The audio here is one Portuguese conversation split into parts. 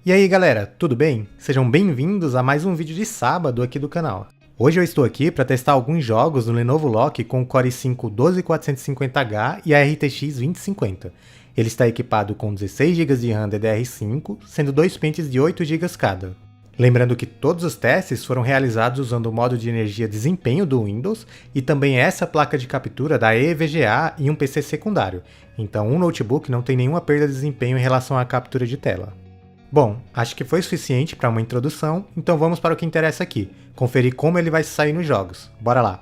E aí galera, tudo bem? Sejam bem-vindos a mais um vídeo de sábado aqui do canal. Hoje eu estou aqui para testar alguns jogos do Lenovo Lock com o Core i5 12450H e a RTX 2050. Ele está equipado com 16 GB de RAM DDR5, sendo dois pentes de 8 GB cada. Lembrando que todos os testes foram realizados usando o modo de energia desempenho do Windows e também essa placa de captura da EVGA e um PC secundário, então um notebook não tem nenhuma perda de desempenho em relação à captura de tela. Bom, acho que foi suficiente para uma introdução, então vamos para o que interessa aqui, conferir como ele vai sair nos jogos. Bora lá!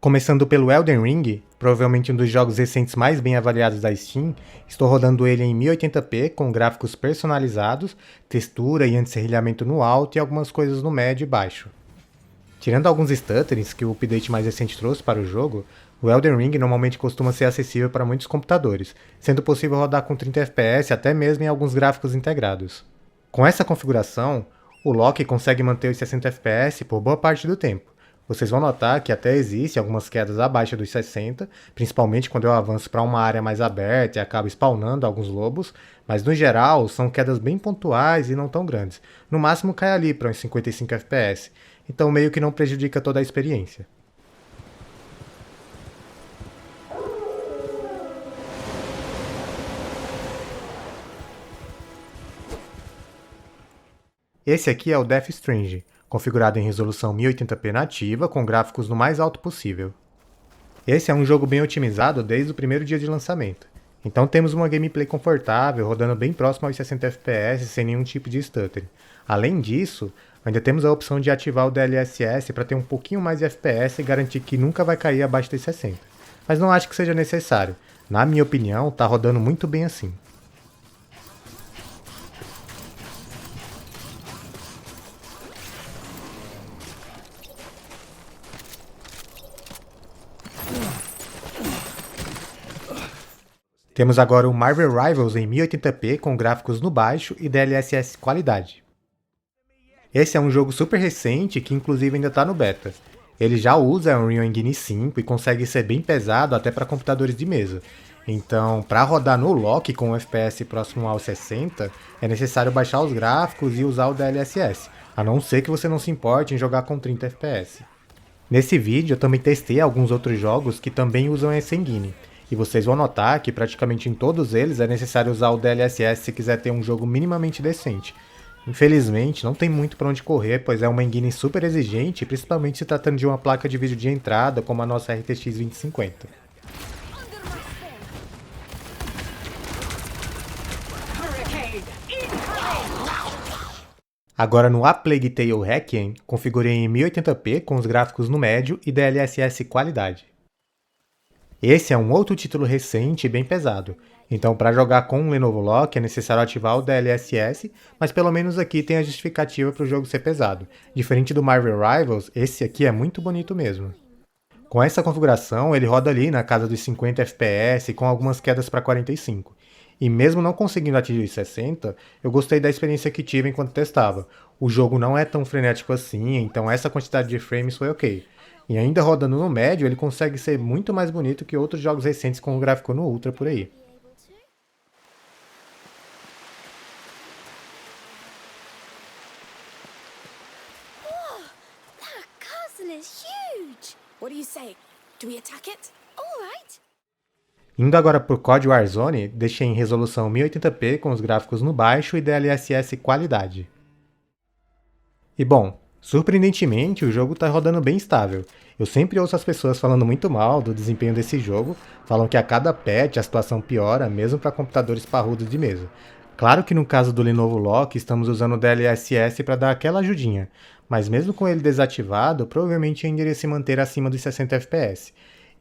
Começando pelo Elden Ring, provavelmente um dos jogos recentes mais bem avaliados da Steam, estou rodando ele em 1080p com gráficos personalizados, textura e anti-serrilhamento no alto e algumas coisas no médio e baixo. Tirando alguns stutterings que o update mais recente trouxe para o jogo, o Elden Ring normalmente costuma ser acessível para muitos computadores, sendo possível rodar com 30 FPS até mesmo em alguns gráficos integrados. Com essa configuração, o Lock consegue manter os 60 FPS por boa parte do tempo. Vocês vão notar que até existem algumas quedas abaixo dos 60, principalmente quando eu avanço para uma área mais aberta e acabo spawnando alguns lobos, mas no geral são quedas bem pontuais e não tão grandes. No máximo cai ali para uns 55 FPS, então meio que não prejudica toda a experiência. Esse aqui é o Death Stranding, configurado em resolução 1080p nativa, com gráficos no mais alto possível. Esse é um jogo bem otimizado desde o primeiro dia de lançamento, então temos uma gameplay confortável, rodando bem próximo aos 60 FPS sem nenhum tipo de stuttering. Além disso, ainda temos a opção de ativar o DLSS para ter um pouquinho mais de FPS e garantir que nunca vai cair abaixo dos 60. Mas não acho que seja necessário, na minha opinião está rodando muito bem assim. Temos agora o Marvel Rivals em 1080p com gráficos no baixo e DLSS qualidade. Esse é um jogo super recente que inclusive ainda está no beta. Ele já usa o Unreal Engine 5 e consegue ser bem pesado até para computadores de mesa. Então, para rodar no Lock com um FPS próximo aos 60, é necessário baixar os gráficos e usar o DLSS, a não ser que você não se importe em jogar com 30 FPS. Nesse vídeo eu também testei alguns outros jogos que também usam esse engine. E vocês vão notar que praticamente em todos eles é necessário usar o DLSS se quiser ter um jogo minimamente decente. Infelizmente, não tem muito para onde correr, pois é uma engine super exigente, principalmente se tratando de uma placa de vídeo de entrada como a nossa RTX 2050. Agora no A Plague Tale Requiem, configurei em 1080p com os gráficos no médio e DLSS qualidade. Esse é um outro título recente e bem pesado, então para jogar com um Lenovo Lock é necessário ativar o DLSS, mas pelo menos aqui tem a justificativa para o jogo ser pesado. Diferente do Marvel Rivals, esse aqui é muito bonito mesmo. Com essa configuração ele roda ali na casa dos 50 FPS com algumas quedas para 45. E mesmo não conseguindo atingir os 60, eu gostei da experiência que tive enquanto testava. O jogo não é tão frenético assim, então essa quantidade de frames foi ok. E ainda rodando no médio, ele consegue ser muito mais bonito que outros jogos recentes com o gráfico no Ultra por aí. Oh, that castle is huge. What do you say? Do we attack it? All right. Indo agora por COD Warzone, deixei em resolução 1080p com os gráficos no baixo e DLSS qualidade. E bom, surpreendentemente o jogo está rodando bem estável. Eu sempre ouço as pessoas falando muito mal do desempenho desse jogo, falam que a cada patch a situação piora, mesmo para computadores parrudos de mesa. Claro que no caso do Lenovo Lock estamos usando o DLSS para dar aquela ajudinha, mas mesmo com ele desativado, provavelmente ainda iria se manter acima dos 60 FPS.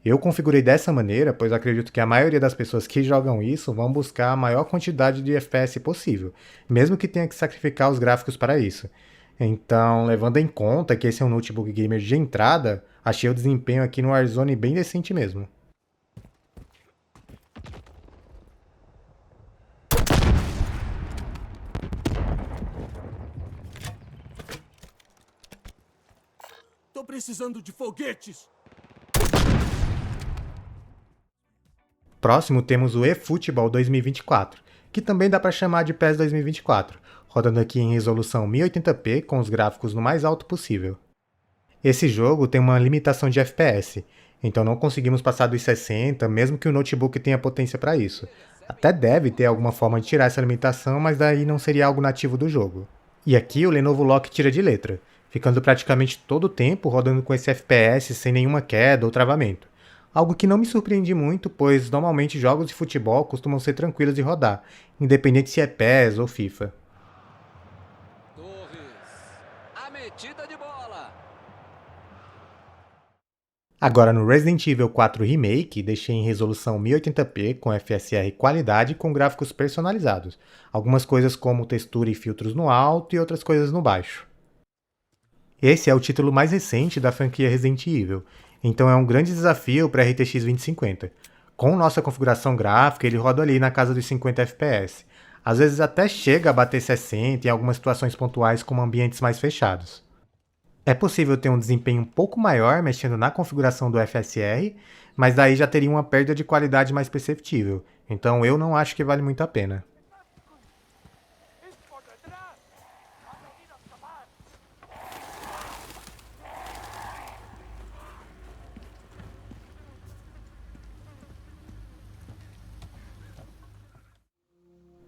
Eu configurei dessa maneira, pois acredito que a maioria das pessoas que jogam isso vão buscar a maior quantidade de FPS possível, mesmo que tenha que sacrificar os gráficos para isso. Então, levando em conta que esse é um notebook gamer de entrada, achei o desempenho aqui no Warzone bem decente mesmo. Tô precisando de foguetes! Próximo temos o eFootball 2024. que também dá para chamar de PES 2024, rodando aqui em resolução 1080p com os gráficos no mais alto possível. Esse jogo tem uma limitação de FPS, então não conseguimos passar dos 60, mesmo que o notebook tenha potência para isso. Até deve ter alguma forma de tirar essa limitação, mas daí não seria algo nativo do jogo. E aqui o Lenovo Lock tira de letra, ficando praticamente todo o tempo rodando com esse FPS sem nenhuma queda ou travamento. Algo que não me surpreende muito, pois normalmente jogos de futebol costumam ser tranquilos de rodar, independente se é PES ou FIFA. A metida de bola. Agora no Resident Evil 4 Remake, deixei em resolução 1080p com FSR qualidade com gráficos personalizados, algumas coisas como textura e filtros no alto e outras coisas no baixo. Esse é o título mais recente da franquia Resident Evil, então é um grande desafio para a RTX 2050. Com nossa configuração gráfica, ele roda ali na casa dos 50 FPS. Às vezes até chega a bater 60 em algumas situações pontuais como ambientes mais fechados. É possível ter um desempenho um pouco maior mexendo na configuração do FSR, mas daí já teria uma perda de qualidade mais perceptível, então eu não acho que vale muito a pena.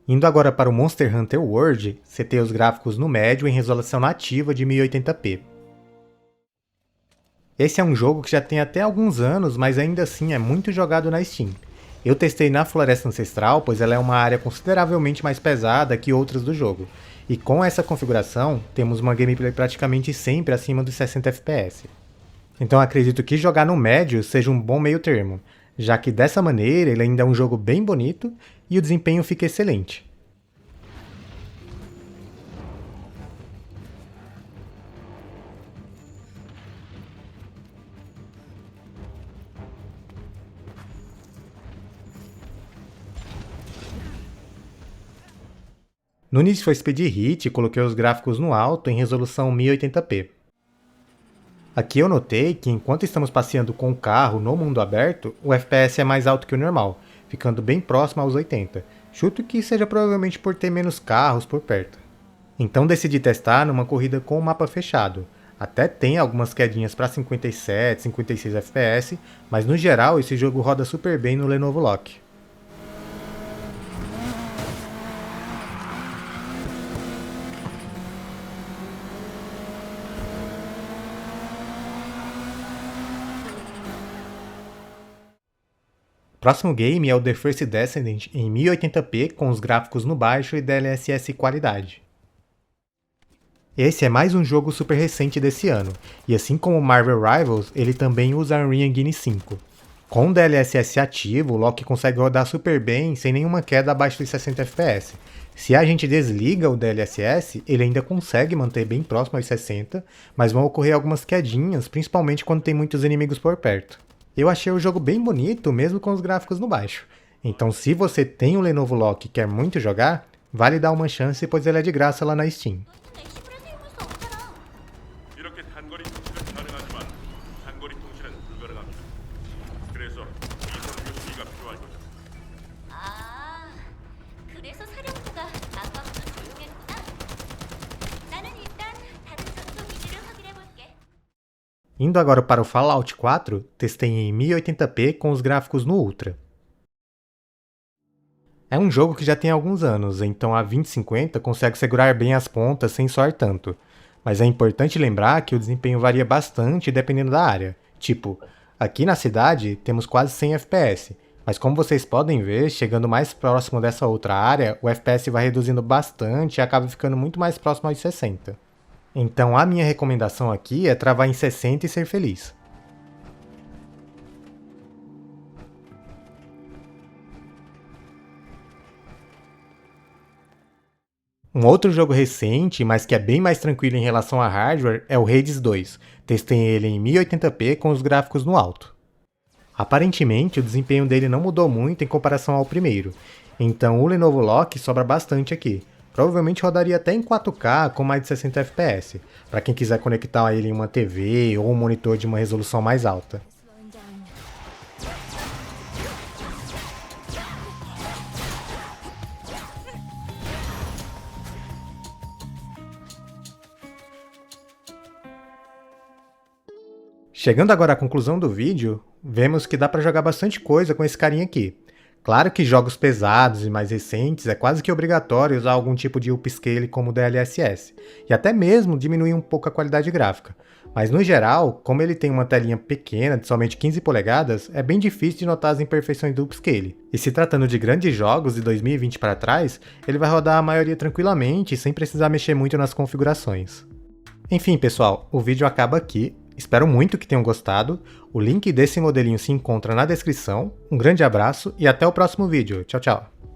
Indo agora para o Monster Hunter World, você tem os gráficos no médio em resolução nativa de 1080p. Esse é um jogo que já tem até alguns anos, mas ainda assim é muito jogado na Steam. Eu testei na Floresta Ancestral, pois ela é uma área consideravelmente mais pesada que outras do jogo. E com essa configuração, temos uma gameplay praticamente sempre acima dos 60 FPS. Então acredito que jogar no médio seja um bom meio termo, já que dessa maneira ele ainda é um jogo bem bonito e o desempenho fica excelente. No Need for Speed Heat, coloquei os gráficos no alto em resolução 1080p. Aqui eu notei que enquanto estamos passeando com o carro no mundo aberto, o FPS é mais alto que o normal, ficando bem próximo aos 80. Chuto que seja provavelmente por ter menos carros por perto. Então decidi testar numa corrida com o mapa fechado. Até tem algumas quedinhas para 57, 56 FPS, mas no geral esse jogo roda super bem no Lenovo Lock. Próximo game é o The First Descendant em 1080p com os gráficos no baixo e DLSS qualidade. Esse é mais um jogo super recente desse ano, e assim como Marvel Rivals, ele também usa Unreal Engine 5. Com o DLSS ativo, o Loki consegue rodar super bem sem nenhuma queda abaixo dos 60 FPS. Se a gente desliga o DLSS, ele ainda consegue manter bem próximo aos 60, mas vão ocorrer algumas quedinhas, principalmente quando tem muitos inimigos por perto. Eu achei o jogo bem bonito, mesmo com os gráficos no baixo. Então se você tem um Lenovo Lock e quer muito jogar, vale dar uma chance, pois ele é de graça lá na Steam. 이렇게 단거리 통신은 가능하지만 장거리 통신은 불가능합니다. 그래서 위성 교신기가 필요할 거죠. 아, 그래서 사령부가 아까부터 조용했구나. 나는 일단 다른 전투 기지를 확인해 볼게. Indo agora para o Fallout 4, testei em 1080p com os gráficos no Ultra. É um jogo que já tem alguns anos, então a 2050 consegue segurar bem as pontas sem soar tanto. Mas é importante lembrar que o desempenho varia bastante dependendo da área. Tipo, aqui na cidade temos quase 100 FPS, mas como vocês podem ver, chegando mais próximo dessa outra área, o FPS vai reduzindo bastante e acaba ficando muito mais próximo aos 60. Então a minha recomendação aqui é travar em 60 e ser feliz. Um outro jogo recente, mas que é bem mais tranquilo em relação a hardware, é o Hades 2. Testei ele em 1080p com os gráficos no alto. Aparentemente, o desempenho dele não mudou muito em comparação ao primeiro, então o Lenovo Lock sobra bastante aqui. Provavelmente rodaria até em 4K com mais de 60 FPS, para quem quiser conectar ele em uma TV ou um monitor de uma resolução mais alta. Slowing down. Chegando agora à conclusão do vídeo, vemos que dá para jogar bastante coisa com esse carinha aqui. Claro que jogos pesados e mais recentes é quase que obrigatório usar algum tipo de upscale como o DLSS, e até mesmo diminuir um pouco a qualidade gráfica. Mas no geral, como ele tem uma telinha pequena de somente 15 polegadas, é bem difícil de notar as imperfeições do upscale. E se tratando de grandes jogos de 2020 para trás, ele vai rodar a maioria tranquilamente, sem precisar mexer muito nas configurações. Enfim pessoal, o vídeo acaba aqui. Espero muito que tenham gostado. O link desse modelinho se encontra na descrição. Um grande abraço e até o próximo vídeo. Tchau, tchau!